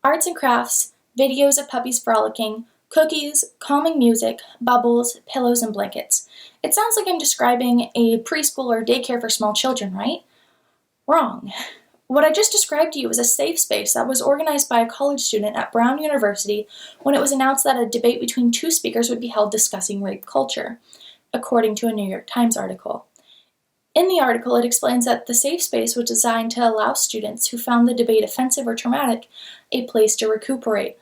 arts and crafts, videos of puppies frolicking, cookies, calming music, bubbles, pillows, and blankets. It sounds like I'm describing a preschool or daycare for small children, right? Wrong. What I just described to you is a safe space that was organized by a college student at Brown University when it was announced that a debate between two speakers would be held discussing rape culture, according to a New York Times article. In the article, it explains that the safe space was designed to allow students who found the debate offensive or traumatic a place to recuperate.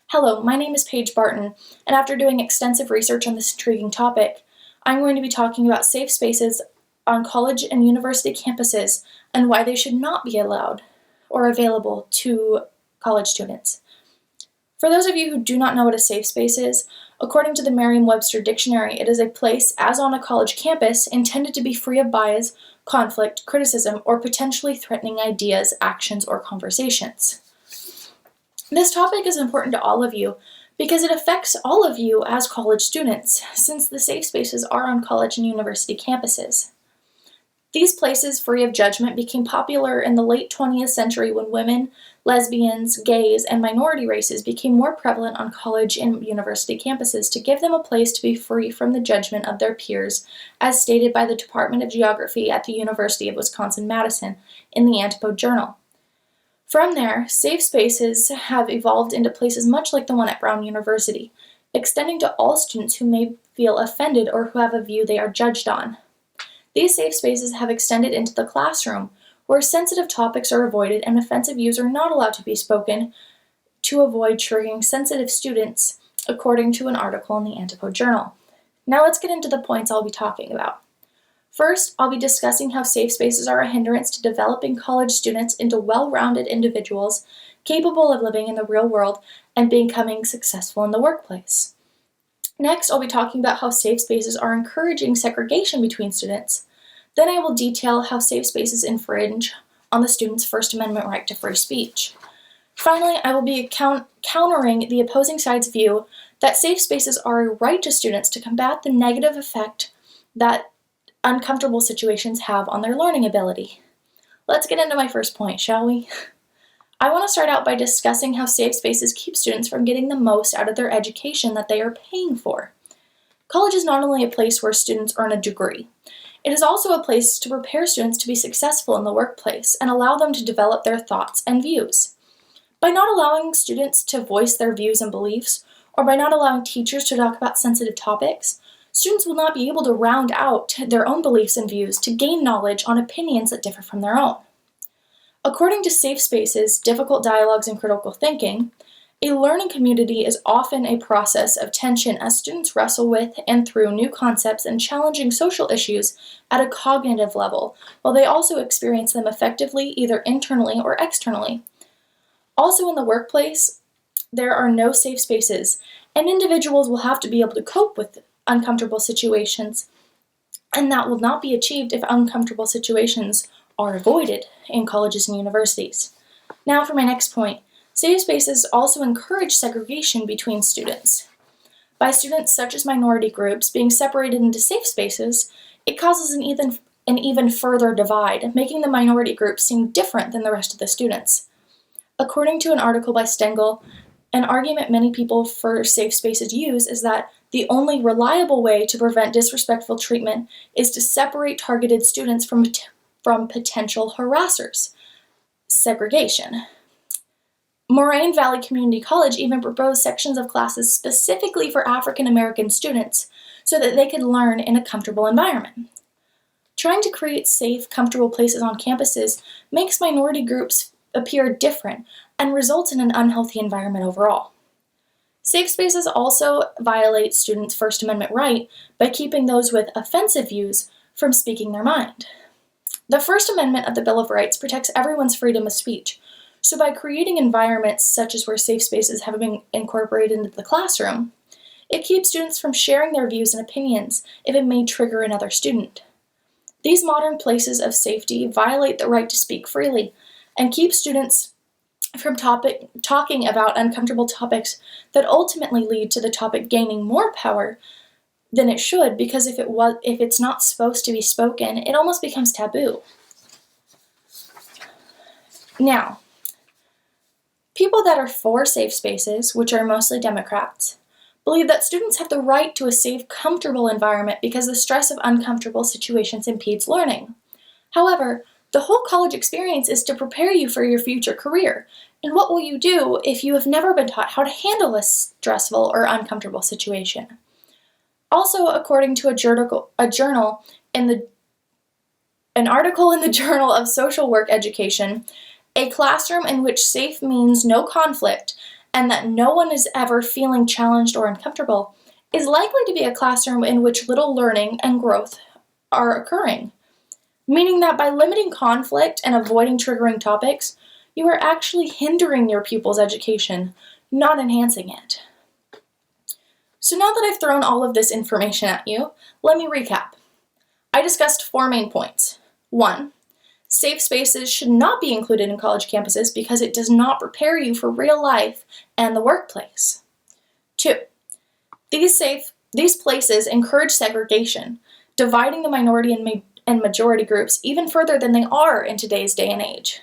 Hello, my name is Paige Barton, and after doing extensive research on this intriguing topic, I'm going to be talking about safe spaces on college and university campuses and why they should not be allowed or available to college students. For those of you who do not know what a safe space is, according to the Merriam-Webster Dictionary, it is a place, as on a college campus, intended to be free of bias, conflict, criticism, or potentially threatening ideas, actions, or conversations. This topic is important to all of you because it affects all of you as college students, since the safe spaces are on college and university campuses. These places, free of judgment, became popular in the late 20th century when women, lesbians, gays, and minority races became more prevalent on college and university campuses to give them a place to be free from the judgment of their peers, as stated by the Department of Geography at the University of Wisconsin-Madison in the Antipode Journal. From there, safe spaces have evolved into places much like the one at Brown University, extending to all students who may feel offended or who have a view they are judged on. These safe spaces have extended into the classroom, where sensitive topics are avoided and offensive views are not allowed to be spoken to avoid triggering sensitive students, according to an article in the Antipode Journal. Now let's get into the points I'll be talking about. First, I'll be discussing how safe spaces are a hindrance to developing college students into well-rounded individuals capable of living in the real world and becoming successful in the workplace. Next, I'll be talking about how safe spaces are encouraging segregation between students. Then I will detail how safe spaces infringe on the student's First Amendment right to free speech. Finally, I will be countering the opposing side's view that safe spaces are a right to students to combat the negative effect that uncomfortable situations have on their learning ability. Let's get into my first point, shall we? I want to start out by discussing how safe spaces keep students from getting the most out of their education that they are paying for. College is not only a place where students earn a degree, it is also a place to prepare students to be successful in the workplace and allow them to develop their thoughts and views. By not allowing students to voice their views and beliefs, or by not allowing teachers to talk about sensitive topics, students will not be able to round out their own beliefs and views to gain knowledge on opinions that differ from their own. According to Safe Spaces, Difficult Dialogues, and Critical Thinking, a learning community is often a process of tension as students wrestle with and through new concepts and challenging social issues at a cognitive level, while they also experience them effectively either internally or externally. Also in the workplace, there are no safe spaces, and individuals will have to be able to cope with uncomfortable situations, and that will not be achieved if uncomfortable situations are avoided in colleges and universities. Now for my next point. Safe spaces also encourage segregation between students. By students such as minority groups being separated into safe spaces, it causes an even further divide, making the minority group seem different than the rest of the students. According to an article by Stengel, an argument many people for safe spaces use is that the only reliable way to prevent disrespectful treatment is to separate targeted students from potential harassers. Segregation. Moraine Valley Community College even proposed sections of classes specifically for African American students so that they could learn in a comfortable environment. Trying to create safe, comfortable places on campuses makes minority groups appear different and results in an unhealthy environment overall. Safe spaces also violate students' First Amendment right by keeping those with offensive views from speaking their mind. The First Amendment of the Bill of Rights protects everyone's freedom of speech, so by creating environments such as where safe spaces have been incorporated into the classroom, it keeps students from sharing their views and opinions if it may trigger another student. These modern places of safety violate the right to speak freely and keep students from talking about uncomfortable topics that ultimately lead to the topic gaining more power than it should, because if it's not supposed to be spoken, it almost becomes taboo. Now, People that are for safe spaces, which are mostly Democrats, believe that students have the right to a safe, comfortable environment because the stress of uncomfortable situations impedes learning. However, the whole college experience is to prepare you for your future career. And what will you do if you have never been taught how to handle a stressful or uncomfortable situation? Also, according to an article in the Journal of Social Work Education, a classroom in which safe means no conflict and that no one is ever feeling challenged or uncomfortable is likely to be a classroom in which little learning and growth are occurring. Meaning that by limiting conflict and avoiding triggering topics, you are actually hindering your pupils' education, not enhancing it. So now that I've thrown all of this information at you, let me recap. I discussed 4 main points. 1. Safe spaces should not be included in college campuses because it does not prepare you for real life and the workplace. 2. These places encourage segregation, dividing the minority and majority groups even further than they are in today's day and age.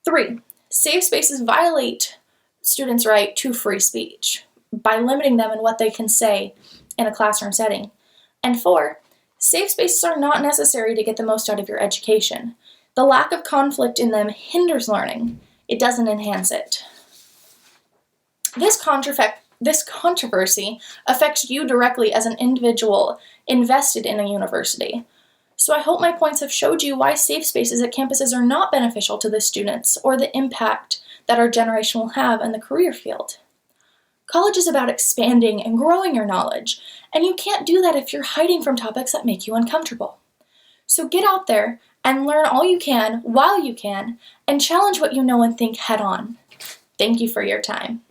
3. Safe spaces violate students' right to free speech by limiting them in what they can say in a classroom setting. And 4. Safe spaces are not necessary to get the most out of your education. The lack of conflict in them hinders learning. It doesn't enhance it. This controversy affects you directly as an individual invested in a university. So I hope my points have showed you why safe spaces at campuses are not beneficial to the students or the impact that our generation will have in the career field. College is about expanding and growing your knowledge, and you can't do that if you're hiding from topics that make you uncomfortable. So get out there and learn all you can while you can, and challenge what you know and think head on. Thank you for your time.